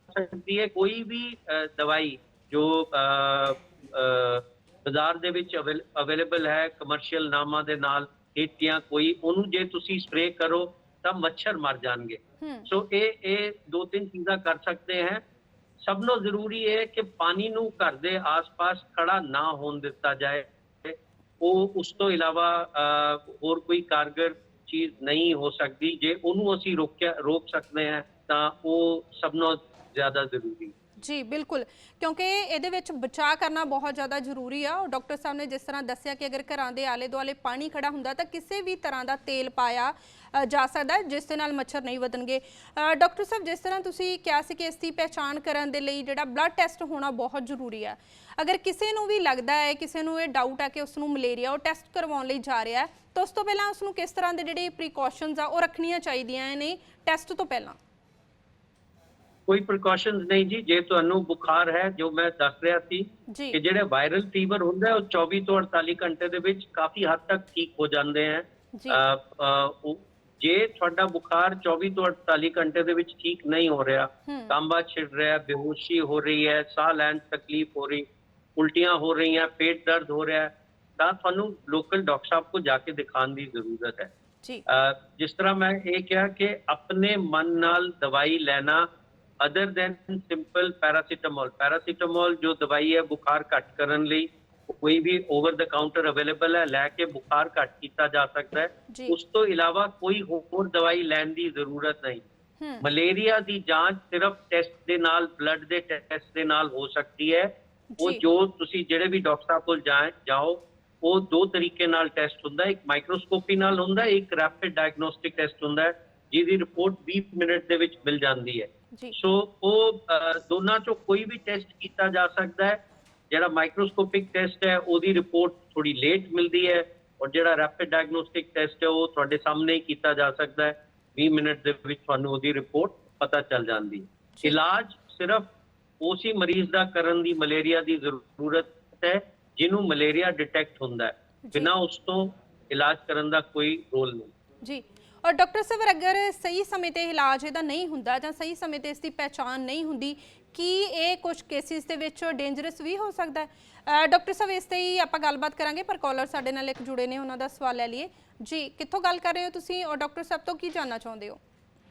ਸਕਦੀ ਹੈ, ਕੋਈ ਵੀ ਦਵਾਈ ਜੋ ਬਾਜ਼ਾਰ ਦੇ ਵਿੱਚ ਅਵੇਲੇਬਲ ਹੈ ਕਮਰਸ਼ੀਅਲ ਨਾਮਾਂ ਦੇ ਨਾਲ, ਹਿੱਟ ਜਾਂ ਕੋਈ, ਉਹਨੂੰ ਜੇ ਤੁਸੀਂ ਸਪਰੇ ਕਰੋ ਤਾਂ ਮੱਛਰ ਮਰ ਜਾਣਗੇ। ਸੋ ਇਹ 2-3 ਚੀਜ਼ਾਂ ਕਰ ਸਕਦੇ ਹੈ। ਸਭ ਤੋਂ ਜ਼ਰੂਰੀ ਹੈ ਕਿ ਪਾਣੀ ਨੂੰ ਘਰ ਦੇ ਆਸ-ਪਾਸ ਖੜਾ ਨਾ ਹੋਣ ਦਿੱਤਾ ਜਾਏ। ਉਹ ਉਸ ਤੋਂ ਇਲਾਵਾ ਹੋਰ ਕੋਈ ਕਾਰਗਰ ਚੀਜ਼ ਨਹੀਂ ਹੋ ਸਕਦੀ। ਜੇ ਉਹਨੂੰ ਅਸੀਂ ਰੋਕ ਸਕਦੇ ਹਾਂ ਤਾਂ ਉਹ ਸਭ ਤੋਂ ਜ਼ਿਆਦਾ ਜ਼ਰੂਰੀ। ਜੀ ਬਿਲਕੁਲ, ਕਿਉਂਕਿ ਇਹਦੇ ਵਿੱਚ ਬਚਾਅ ਕਰਨਾ ਬਹੁਤ ਜ਼ਿਆਦਾ ਜ਼ਰੂਰੀ ਆ। ਡਾਕਟਰ ਸਾਹਿਬ ਨੇ ਜਿਸ ਤਰ੍ਹਾਂ ਦੱਸਿਆ ਕਿ ਅਗਰ ਘਰਾਂ ਦੇ ਆਲੇ ਦੁਆਲੇ ਪਾਣੀ ਖੜਾ ਹੁੰਦਾ ਤਾਂ ਕਿਸੇ ਵੀ ਤਰ੍ਹਾਂ ਦਾ ਤੇਲ ਪਾਇਆ ਜਾ ਸਕਦਾ ਹੈ ਜਿਸ ਦੇ ਨਾਲ ਮੱਛਰ ਨਹੀਂ ਵਧਣਗੇ। ਡਾਕਟਰ ਸਾਹਿਬ, ਜਿਸ ਤਰ੍ਹਾਂ ਤੁਸੀਂ ਕਿਹਾ ਸੀ ਕਿ ਇਸ ਦੀ ਪਹਿਚਾਣ ਕਰਨ ਦੇ ਲਈ ਜਿਹੜਾ ਬਲੱਡ ਟੈਸਟ ਹੋਣਾ ਬਹੁਤ ਜ਼ਰੂਰੀ ਹੈ। ਅਗਰ ਕਿਸੇ ਨੂੰ ਵੀ ਲੱਗਦਾ ਹੈ, ਕਿਸੇ ਨੂੰ ਇਹ ਡਾਊਟ ਹੈ ਕਿ ਉਸ ਨੂੰ ਮਲੇਰੀਆ, ਉਹ ਟੈਸਟ ਕਰਵਾਉਣ ਲਈ ਜਾ ਰਿਹਾ ਹੈ, ਤਾਂ ਉਸ ਤੋਂ ਪਹਿਲਾਂ ਉਸ ਨੂੰ ਕਿਸ ਤਰ੍ਹਾਂ ਦੇ ਜਿਹੜੇ ਪ੍ਰੀਕਾਸ਼ਨਸ ਆ ਉਹ ਰੱਖਣੀਆਂ ਚਾਹੀਦੀਆਂ ਨੇ ਟੈਸਟ ਤੋਂ ਪਹਿਲਾਂ? ਕੋਈ ਪ੍ਰੀਕਾਸ਼ਨਸ ਨਹੀਂ ਜੀ। ਜੇ ਤੁਹਾਨੂੰ ਬੁਖਾਰ ਹੈ, ਜੋ ਮੈਂ ਦੱਸ ਰਿਹਾ ਸੀ ਕਿ ਜਿਹੜੇ ਵਾਇਰਲ ਫੀਵਰ ਹੁੰਦਾ ਉਹ 24 ਤੋਂ 48 ਘੰਟੇ ਦੇ ਵਿੱਚ ਕਾਫੀ ਹੱਦ ਤੱਕ ਠੀਕ ਹੋ ਜਾਂਦੇ ਹੈ। ਜੇ ਤੁਹਾਡਾ ਬੁਖਾਰ 24 ਤੋਂ 48 ਘੰਟੇ ਦੇ ਵਿੱਚ ਠੀਕ ਨਹੀਂ ਹੋ ਰਿਹਾ, ਕਾਂਬਾ ਛਿੜ ਰਿਹਾ, ਬੇਹੋਸ਼ੀ ਹੋ ਰਹੀ ਹੈ, ਸਾਹ ਲੈਣ ਤਕਲੀਫ ਹੋ ਰਹੀ, ਉਲਟੀਆਂ ਹੋ ਰਹੀਆਂ, ਪੇਟ ਦਰਦ ਹੋ ਰਿਹਾ, ਤਾਂ ਤੁਹਾਨੂੰ ਲੋਕਲ ਡਾਕਟਰ ਸਾਹਿਬ ਕੋ ਜਾ ਕੇ ਦਿਖਾਉਣ ਦੀ ਜ਼ਰੂਰਤ ਹੈ। ਜਿਸ ਤਰ੍ਹਾਂ ਮੈਂ ਇਹ ਕਿਹਾ ਕਿ ਆਪਣੇ ਮਨ ਨਾਲ ਦਵਾਈ ਲੈਣਾ, ਅਦਰ ਦੈਨ ਸਿੰਪਲ ਪੈਰਾਸੀਟਾਮੋਲ ਜੋ ਦਵਾਈ ਹੈ ਬੁਖਾਰ ਘੱਟ ਕਰਨ ਲਈ, ਕੋਈ ਵੀ ਓਵਰ ਦ ਕਾਊਂਟਰ ਅਵੇਲੇਬਲ ਹੈ, ਲੈ ਕੇ ਬੁਖਾਰ ਘੱਟ ਕੀਤਾ ਜਾ ਸਕਦਾ ਹੈ। ਉਸ ਤੋਂ ਇਲਾਵਾ ਕੋਈ ਹੋਰ ਦਵਾਈ ਲੈਣ ਦੀ ਜ਼ਰੂਰਤ ਨਹੀਂ। ਮਲੇਰੀਆ ਦੀ ਜਾਂਚ ਸਿਰਫ ਟੈਸਟ ਦੇ ਨਾਲ, ਬਲੱਡ ਦੇ ਟੈਸਟ ਦੇ ਨਾਲ ਹੋ ਸਕਦੀ ਹੈ। ਉਹ ਜੋ ਤੁਸੀਂ ਜਿਹੜੇ ਵੀ ਡਾਕਟਰ ਸਾਹਿਬ ਕੋਲ ਜਾਓ, ਉਹ 2 ਤਰੀਕੇ ਨਾਲ ਟੈਸਟ ਹੁੰਦਾ ਹੈ। ਇੱਕ ਮਾਈਕਰੋਸਕੋਪੀ ਨਾਲ ਹੁੰਦਾ ਹੈ, ਇੱਕ ਰੈਪਿਡ ਡਾਇਗਨੋਸਟਿਕ ਟੈਸਟ ਹੁੰਦਾ ਹੈ ਜਿਹਦੀ ਰਿਪੋਰਟ 20 ਮਿੰਟ ਦੇ ਵਿੱਚ ਮਿਲ ਜਾਂਦੀ ਹੈ। ਸੋ ਉਹ ਦੋਨਾਂ ਚੋਂ ਕੋਈ ਵੀ ਟੈਸਟ ਕੀਤਾ ਜਾ ਸਕਦਾ ਹੈ। ਜਿਹੜਾ ਮਾਈਕਰੋਸਕੋਪਿਕ ਟੈਸਟ ਹੈ ਉਹਦੀ ਰਿਪੋਰਟ ਥੋੜੀ ਲੇਟ ਮਿਲਦੀ ਹੈ, ਔਰ ਜਿਹੜਾ ਰੈਪਿਡ ਡਾਇਗਨੋਸਟਿਕ ਟੈਸਟ ਹੈ ਉਹ ਤੁਹਾਡੇ ਸਾਹਮਣੇ ਹੀ ਕੀਤਾ ਜਾ ਸਕਦਾ ਹੈ। 20 ਮਿੰਟ ਦੇ ਵਿੱਚ ਤੁਹਾਨੂੰ ਉਹਦੀ ਰਿਪੋਰਟ ਪਤਾ ਚੱਲ ਜਾਂਦੀ ਹੈ। ਇਲਾਜ ਸਿਰਫ ਉਸੇ ਮਰੀਜ਼ ਦਾ ਕਰਨ ਦੀ ਮਲੇਰੀਆ ਦੀ ਜ਼ਰੂਰਤ ਹੈ ਜਿਹਨੂੰ ਮਲੇਰੀਆ ਡਿਟੈਕਟ ਹੁੰਦਾ ਹੈ। ਬਿਨਾਂ ਉਸ ਤੋਂ ਇਲਾਜ ਕਰਨ ਦਾ ਕੋਈ ਰੋਲ ਨਹੀਂ ਜੀ। ਔਰ ਡਾਕਟਰ ਸਾਹਿਬ, ਅਗਰ ਸਹੀ ਸਮੇਂ ਤੇ ਇਲਾਜ ਇਹਦਾ ਨਹੀਂ ਹੁੰਦਾ ਜਾਂ ਸਹੀ ਸਮੇਂ ਤੇ ਇਸ ਦੀ ਪਹਿਚਾਣ ਨਹੀਂ ਹੁੰਦੀ, ਕੀ ਇਹ ਕੁਝ ਕੇਸਿਸ ਦੇ ਵਿੱਚ ਡੇਂਜਰਸ ਵੀ ਹੋ ਸਕਦਾ ਹੈ? ਡਾਕਟਰ ਸਾਹਿਬ, ਇਸ ਤੇ ਹੀ ਆਪਾਂ ਗੱਲਬਾਤ ਕਰਾਂਗੇ, ਪਰ ਕਾਲਰ ਸਾਡੇ ਨਾਲ ਇੱਕ ਜੁੜੇ ਨੇ, ਉਹਨਾਂ ਦਾ ਸਵਾਲ ਲੈ ਲਈਏ। ਜੀ, ਕਿੱਥੋਂ ਗੱਲ ਕਰ ਰਹੇ ਹੋ ਤੁਸੀਂ ਔਰ ਡਾਕਟਰ ਸਾਹਿਬ ਤੋਂ ਕੀ ਜਾਨਣਾ ਚਾਹੁੰਦੇ ਹੋ?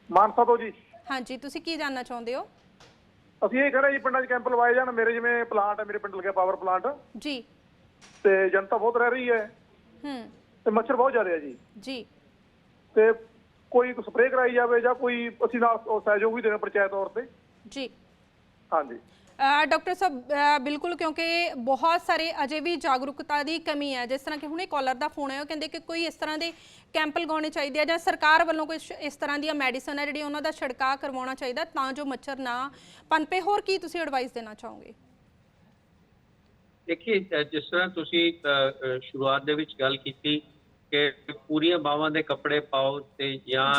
ਮਾਨਸਾ ਤੋਂ ਜੀ। ਹਾਂਜੀ, ਤੁਸੀਂ ਕੀ ਜਾਨਣਾ ਚਾਹੁੰਦੇ ਹੋ? ਅਸੀਂ ਇਹ ਕਹਿ ਰਹੇ ਜੀ ਪਿੰਡਾਂ 'ਚ ਕੈਂਪ ਲਵਾਏ ਜਾਣ। ਮੇਰੇ ਜਿਵੇਂ ਪਲਾਂਟ ਹੈ, ਮੇਰੇ ਪਿੰਡ ਲੱਗਿਆ ਪਾਵਰ ਪਲਾਂਟ ਜੀ, ਤੇ ਜਨਤਾ ਬਹੁਤ ਰਹਿ ਰਹੀ ਹੈ ਤੇ ਮੱਛਰ ਬਹੁਤ ਜ਼ਿਆਦਾ ਹੈ ਜੀ। ਤੇ ਕੋਈ ਸਪਰੇਅ ਕਰਾਈ ਜਾਵੇ ਜਾਂ ਕੋਈ ਅਸੀਂ ਨਾਲ ਸਹਿਯੋਗ ਵੀ ਦੇਣਾ ਪੰਚਾਇਤ ਤੌਰ ਤੇ ਜੀ। ਹਾਂਜੀ ਡਾਕਟਰ ਸਾਹਿਬ, ਬਿਲਕੁਲ, ਕਿਉਂਕਿ ਬਹੁਤ ਸਾਰੇ ਅਜੇ ਵੀ ਜਾਗਰੂਕਤਾ ਦੀ ਕਮੀ ਹੈ। ਜਿਸ ਤਰ੍ਹਾਂ ਕਿ ਹੁਣੇ ਕਾਲਰ ਦਾ ਫੋਨ ਆਇਆ, ਉਹ ਕਹਿੰਦੇ ਕਿ ਕੋਈ ਇਸ ਤਰ੍ਹਾਂ ਦੇ ਕੈਂਪ ਲਗਾਉਣੇ ਚਾਹੀਦੇ ਆ ਜਾਂ ਸਰਕਾਰ ਵੱਲੋਂ ਕੋਈ ਇਸ ਤਰ੍ਹਾਂ ਦੀਆਂ ਮੈਡੀਸਨ ਹੈ ਜਿਹੜੀ ਉਹਨਾਂ ਦਾ ਛਿੜਕਾਅ ਕਰਵਾਉਣਾ ਚਾਹੀਦਾ ਤਾਂ ਜੋ ਮੱਛਰ ਨਾ ਪਨਪੇ। ਹੋਰ ਕੀ ਤੁਸੀਂ ਐਡਵਾਈਸ ਦੇਣਾ ਚਾਹੋਗੇ? ਦੇਖिए, जिस तरह ਤੁਸੀਂ ਸ਼ੁਰੂਆਤ ਦੇ ਵਿੱਚ ਗੱਲ ਕੀਤੀ ਕਿ ਪੂਰੀਆਂ ਬਾਹਾਂ ਦੇ ਕੱਪੜੇ ਪਾਓ ਤੇ ਜਾਂ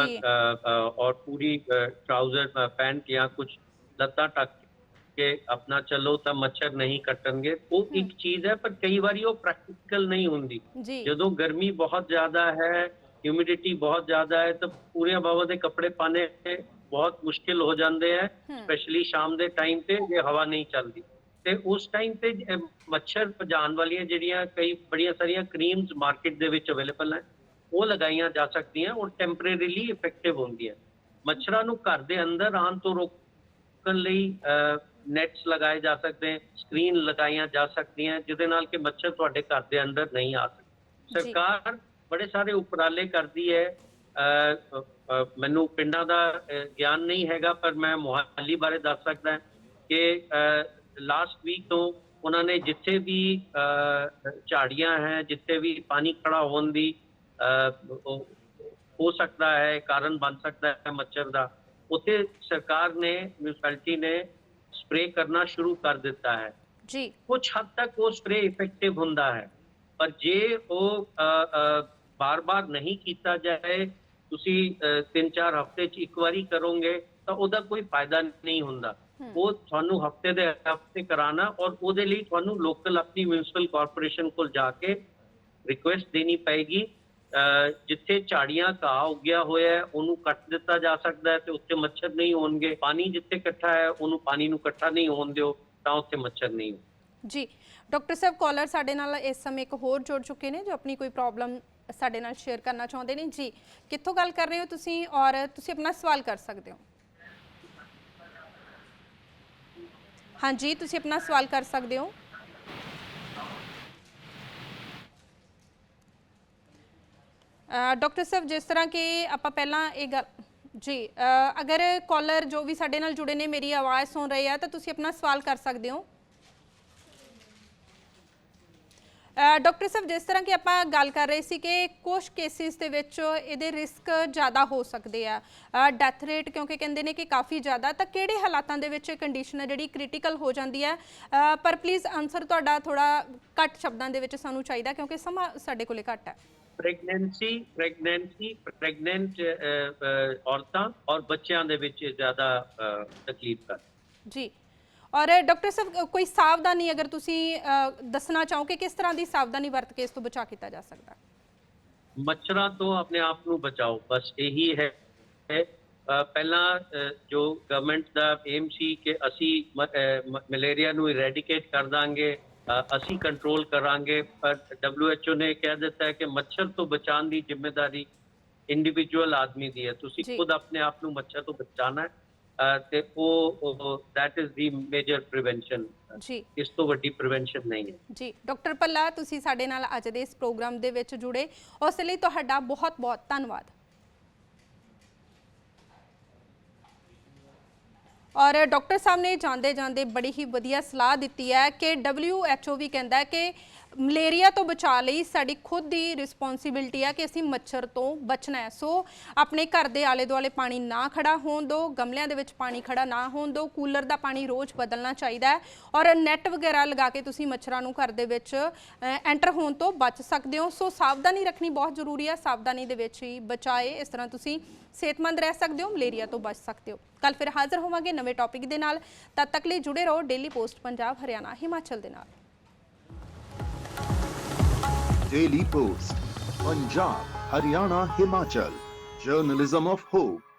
ਔਰ ਪੂਰੀ ਟਰਾਊਜ਼ਰ ਪੈਂਟ ਜਾਂ ਕੁਝ ਲੱਤਾਂ ਢੱਕ ਕੇ ਆਪਣਾ ਚੱਲੋ ਤਾਂ ਮੱਛਰ ਨਹੀਂ ਕੱਟਣਗੇ। ਉਹ ਇੱਕ ਚੀਜ਼ ਹੈ, ਪਰ ਕਈ ਵਾਰੀ ਉਹ ਪ੍ਰੈਕਟੀਕਲ ਨਹੀਂ ਹੁੰਦੀ। ਜਦੋਂ ਗਰਮੀ ਬਹੁਤ ਜ਼ਿਆਦਾ ਹੈ, ਹਿਊਮਿਡਿਟੀ ਬਹੁਤ ਜ਼ਿਆਦਾ ਹੈ, ਤਾਂ ਪੂਰੀਆਂ ਬਾਹਾਂ ਦੇ ਕੱਪੜੇ ਪਾਣੇ ਬਹੁਤ ਮੁਸ਼ਕਿਲ ਹੋ ਜਾਂਦੇ ਹੈ, ਸਪੈਸ਼ਲੀ ਸ਼ਾਮ ਦੇ ਟਾਈਮ ਤੇ ਜੇ ਹਵਾ ਨਹੀਂ ਚੱਲਦੀ। ਤੇ ਉਸ ਟਾਈਮ ਤੇ ਮੱਛਰ ਭਜਾਉਣ ਵਾਲੀਆਂ ਜਿਹੜੀਆਂ ਕਈ ਬੜੀਆਂ ਸਾਰੀਆਂ ਕਰੀਮਸ ਮਾਰਕੀਟ ਦੇ ਵਿੱਚ ਅਵੇਲੇਬਲ ਹੈ, ਉਹ ਲਗਾਈਆਂ ਜਾ ਸਕਦੀਆਂ ਔਰ ਟੈਂਪਰੇਰੀਲੀ ਇਫੈਕਟਿਵ ਹੁੰਦੀਆਂ। ਮੱਛਰਾਂ ਨੂੰ ਘਰ ਦੇ ਅੰਦਰ ਆਉਣ ਤੋਂ ਰੋਕਣ ਲਈ ਨੈਟਸ ਲਗਾਏ ਜਾ ਸਕਦੇ, ਸਕਰੀਨ ਲਗਾਈਆਂ ਜਾ ਸਕਦੀਆਂ ਜਿਹਦੇ ਨਾਲ ਕਿ ਮੱਛਰ ਤੁਹਾਡੇ ਘਰ ਦੇ ਅੰਦਰ ਨਹੀਂ ਆ ਸਕਦੇ। ਸਰਕਾਰ ਬੜੇ ਸਾਰੇ ਉਪਰਾਲੇ ਕਰਦੀ ਹੈ। ਮੈਨੂੰ ਪਿੰਡਾਂ ਦਾ ਗਿਆਨ ਨਹੀਂ ਹੈਗਾ, ਪਰ ਮੈਂ ਮੁਹਾਲੀ ਬਾਰੇ ਦੱਸ ਸਕਦਾ ਕਿ ਲਾਸਟ ਵੀਕ ਤੋਂ ਉਹਨਾਂ ਨੇ ਜਿੱਥੇ ਵੀ ਝਾੜੀਆਂ ਹੈ, ਜਿੱਥੇ ਵੀ ਪਾਣੀ ਖੜਾ ਹੋਣ ਦੀ ਹੋ ਸਕਦਾ ਹੈ, ਕਾਰਨ ਬਣ ਸਕਦਾ ਹੈ ਮੱਛਰ ਦਾ, ਉੱਥੇ ਸਰਕਾਰ ਨੇ, ਮਿਊਨਿਸਪੈਲਿਟੀ ਨੇ ਸਪਰੇ ਕਰਨਾ ਸ਼ੁਰੂ ਕਰ ਦਿੱਤਾ ਹੈ ਜੀ। ਕੁਝ ਹੱਦ ਤੱਕ ਉਹ ਸਪਰੇ ਇਫੈਕਟਿਵ ਹੁੰਦਾ ਹੈ, ਪਰ ਜੇ ਉਹ ਬਾਰ-ਬਾਰ ਨਹੀਂ ਕੀਤਾ ਜਾਏ, ਤੁਸੀਂ 3-4 ਹਫ਼ਤੇ 'ਚ ਇੱਕ ਵਾਰੀ ਕਰੋਗੇ ਤਾਂ ਉਹਦਾ ਕੋਈ ਫਾਇਦਾ ਨਹੀਂ ਹੁੰਦਾ। ਉਹ ਤੁਹਾਨੂੰ ਹਫ਼ਤੇ ਦੇ ਹਫ਼ਤੇ ਕਰਾਉਣਾ, ਔਰ ਉਹਦੇ ਲਈ ਤੁਹਾਨੂੰ ਲੋਕਲ ਆਪਣੀ ਮਿਊਨਿਸਪਲ ਕਾਰਪੋਰੇਸ਼ਨ ਕੋਲ ਜਾ ਕੇ ਰਿਕੁਐਸਟ ਦੇਣੀ ਪਏਗੀ। ਜਿੱਥੇ ਝਾੜੀਆਂ ਘਾਹ ਉੱਗਿਆ ਹੋਇਆ ਹੈ ਉਹਨੂੰ ਕੱਟ ਦਿੱਤਾ ਜਾ ਸਕਦਾ ਹੈ ਤੇ ਉੱਥੇ ਮੱਛਰ ਨਹੀਂ ਹੋਣਗੇ। ਪਾਣੀ ਜਿੱਥੇ ਇਕੱਠਾ ਹੈ ਉਹਨੂੰ ਪਾਣੀ ਨੂੰ ਇਕੱਠਾ ਨਹੀਂ ਹੋਣ ਦਿਓ, ਤਾਂ ਉੱਥੇ ਮੱਛਰ ਨਹੀਂ ਹੋ। ਜੀ ਡਾਕਟਰ ਸਾਹਿਬ, ਕਾਲਰ ਸਾਡੇ ਨਾਲ ਇਸ ਸਮੇਂ ਇੱਕ ਹੋਰ ਜੁੜ ਚੁੱਕੇ ਨੇ ਜੋ ਆਪਣੀ ਕੋਈ ਪ੍ਰੋਬਲਮ ਸਾਡੇ ਨਾਲ ਸ਼ੇਅਰ ਕਰਨਾ ਚਾਹੁੰਦੇ ਨੇ। ਜੀ, ਕਿੱਥੋਂ ਗੱਲ ਕਰ ਰਹੇ ਹੋ ਤੁਸੀਂ, ਔਰ ਤੁਸੀਂ ਆਪਣਾ ਸਵਾਲ ਕਰ ਸਕਦੇ ਹੋ। ਹਾਂਜੀ, ਤੁਸੀਂ ਆਪਣਾ ਸਵਾਲ ਕਰ ਸਕਦੇ ਹੋ। ਡਾਕਟਰ ਸਾਹਿਬ, ਜਿਸ ਤਰ੍ਹਾਂ ਕਿ ਆਪਾਂ ਪਹਿਲਾਂ ਇਹ ਗੱਲ ਜੀ, ਅਗਰ ਕਾਲਰ ਜੋ ਵੀ ਸਾਡੇ ਨਾਲ ਜੁੜੇ ਨੇ ਮੇਰੀ ਆਵਾਜ਼ ਸੁਣ ਰਹੇ ਆ ਤਾਂ ਤੁਸੀਂ ਆਪਣਾ ਸਵਾਲ ਕਰ ਸਕਦੇ ਹੋ। ਡਾਕਟਰ ਸਾਹਿਬ, ਜਿਸ ਤਰ੍ਹਾਂ ਕਿ ਆਪਾਂ ਗੱਲ ਕਰ ਰਹੇ ਸੀ ਕਿ ਕੁਝ ਕੇਸਿਸ ਦੇ ਵਿੱਚ ਇਹਦੇ ਰਿਸਕ ਜ਼ਿਆਦਾ ਹੋ ਸਕਦੇ ਆ, ਡੈਥ ਰੇਟ ਕਿਉਂਕਿ ਕਹਿੰਦੇ ਨੇ ਕਿ ਕਾਫੀ ਜ਼ਿਆਦਾ, ਤਾਂ ਕਿਹੜੇ ਹਾਲਾਤਾਂ ਦੇ ਵਿੱਚ ਕੰਡੀਸ਼ਨ ਹੈ ਜਿਹੜੀ ਕ੍ਰਿਟੀਕਲ ਹੋ ਜਾਂਦੀ ਹੈ? ਪਰ ਪਲੀਜ਼ ਆਨਸਰ ਤੁਹਾਡਾ ਥੋੜਾ ਘੱਟ ਸ਼ਬਦਾਂ ਦੇ ਵਿੱਚ ਸਾਨੂੰ ਚਾਹੀਦਾ ਕਿਉਂਕਿ ਸਮਾਂ ਸਾਡੇ ਕੋਲੇ ਘੱਟ ਹੈ। ਪ੍ਰੈਗਨੈਂਟ ਔਰਤਾਂ ਔਰ ਬੱਚਿਆਂ ਦੇ ਵਿੱਚ ਜ਼ਿਆਦਾ ਤਕਲੀਫ ਕਰ ਜੀ। ਔਰ ਡਾਕਟਰ ਸਾਹਿਬ, ਕੋਈ ਸਾਵਧਾਨੀ ਅਗਰ ਤੁਸੀਂ ਦੱਸਣਾ ਚਾਹੋ ਕਿ ਕਿਸ ਤਰ੍ਹਾਂ ਦੀ ਸਾਵਧਾਨੀ ਵਰਤ ਕੇ ਇਸ ਤੋਂ ਬਚਾ ਕੀਤਾ ਜਾ ਸਕਦਾ? ਮੱਛਰਾਂ ਤੋਂ ਆਪਣੇ ਆਪ ਨੂੰ ਬਚਾਓ, ਬਸ ਇਹੀ ਹੈ। ਪਹਿਲਾਂ ਜੋ ਗਵਰਨਮੈਂਟ ਦਾ ਏਮ ਸੀ ਕਿ ਅਸੀਂ ਮਲੇਰੀਆ ਨੂੰ ਇਰੈਡੀਕੇਟ ਕਰ ਦਾਂਗੇ, ਅਸੀਂ ਕੰਟਰੋਲ ਕਰਾਂਗੇ, ਪਰ WHO ਨੇ ਕਹਿ ਦਿੱਤਾ ਹੈ ਕਿ ਮੱਛਰ ਤੋਂ ਬਚਾਉਣ ਦੀ ਜ਼ਿੰਮੇਵਾਰੀ ਇੰਡੀਵਿਜੂਅਲ ਆਦਮੀ ਦੀ ਹੈ। ਤੁਸੀਂ ਖੁਦ ਆਪਣੇ ਆਪ ਨੂੰ ਮੱਛਰ ਤੋਂ ਬਚਾਉਣਾ ਹੈ ਤੇ ਉਹ that is the major prevention ਜੀ। ਇਸ ਤੋਂ ਵੱਡੀ ਪ੍ਰੀਵੈਂਸ਼ਨ ਨਹੀਂ ਹੈ ਜੀ। ਡਾਕਟਰ ਭੱਲਾ, ਤੁਸੀਂ ਸਾਡੇ ਨਾਲ ਅੱਜ ਦੇ ਇਸ ਪ੍ਰੋਗਰਾਮ ਦੇ ਵਿੱਚ ਜੁੜੇ, ਉਸ ਲਈ ਤੁਹਾਡਾ ਬਹੁਤ ਬਹੁਤ ਧੰਨਵਾਦ। ਔਰ ਡਾਕਟਰ ਸਾਹਿਬ ਨੇ ਜਾਂਦੇ ਜਾਂਦੇ ਬੜੀ ਹੀ ਵਧੀਆ ਸਲਾਹ ਦਿੱਤੀ ਹੈ ਕਿ WHO ਵੀ ਕਹਿੰਦਾ ਹੈ ਕਿ ਮਲੇਰੀਆ ਤੋਂ ਬਚਾ ਲਈ ਸਾਡੀ ਖੁਦ ਦੀ ਰਿਸਪੌਂਸਿਬਿਲਟੀ ਹੈ ਕਿ ਅਸੀਂ ਮੱਛਰ ਤੋਂ ਬਚਣਾ ਹੈ। ਸੋ ਆਪਣੇ ਘਰ ਦੇ ਆਲੇ ਦੁਆਲੇ ਪਾਣੀ ਨਾ ਖੜਾ ਹੋਣ ਦਿਓ, ਗਮਲਿਆਂ ਦੇ ਵਿੱਚ ਪਾਣੀ ਖੜਾ ਨਾ ਹੋਣ ਦਿਓ, ਕੂਲਰ ਦਾ ਪਾਣੀ ਰੋਜ਼ ਬਦਲਣਾ ਚਾਹੀਦਾ ਹੈ, ਔਰ ਨੈੱਟ ਵਗੈਰਾ ਲਗਾ ਕੇ ਤੁਸੀਂ ਮੱਛਰਾਂ ਨੂੰ ਘਰ ਦੇ ਵਿੱਚ ਐਂਟਰ ਹੋਣ ਤੋਂ ਬਚ ਸਕਦੇ ਹੋ। ਸੋ ਸਾਵਧਾਨੀ ਰੱਖਣੀ ਬਹੁਤ ਜ਼ਰੂਰੀ ਹੈ, ਸਾਵਧਾਨੀ ਦੇ ਵਿੱਚ ਹੀ ਬਚਾਏ, ਇਸ ਤਰ੍ਹਾਂ ਤੁਸੀਂ ਸਿਹਤਮੰਦ ਰਹਿ ਸਕਦੇ ਹੋ, ਮਲੇਰੀਆ ਤੋਂ ਬਚ ਸਕਦੇ ਹੋ। ਕੱਲ ਫਿਰ ਹਾਜ਼ਰ ਹੋਵਾਂਗੇ ਨਵੇਂ ਟੌਪਿਕ ਦੇ ਨਾਲ, ਤਦ ਤੱਕ ਲਈ ਜੁੜੇ ਰਹੋ ਡੇਲੀ ਪੋਸਟ ਪੰਜਾਬ, ਹਰਿਆਣਾ, ਹਿਮਾਚਲ ਦੇ ਨਾਲ। Daily Post, Punjab, Haryana, Himachal. Journalism of hope.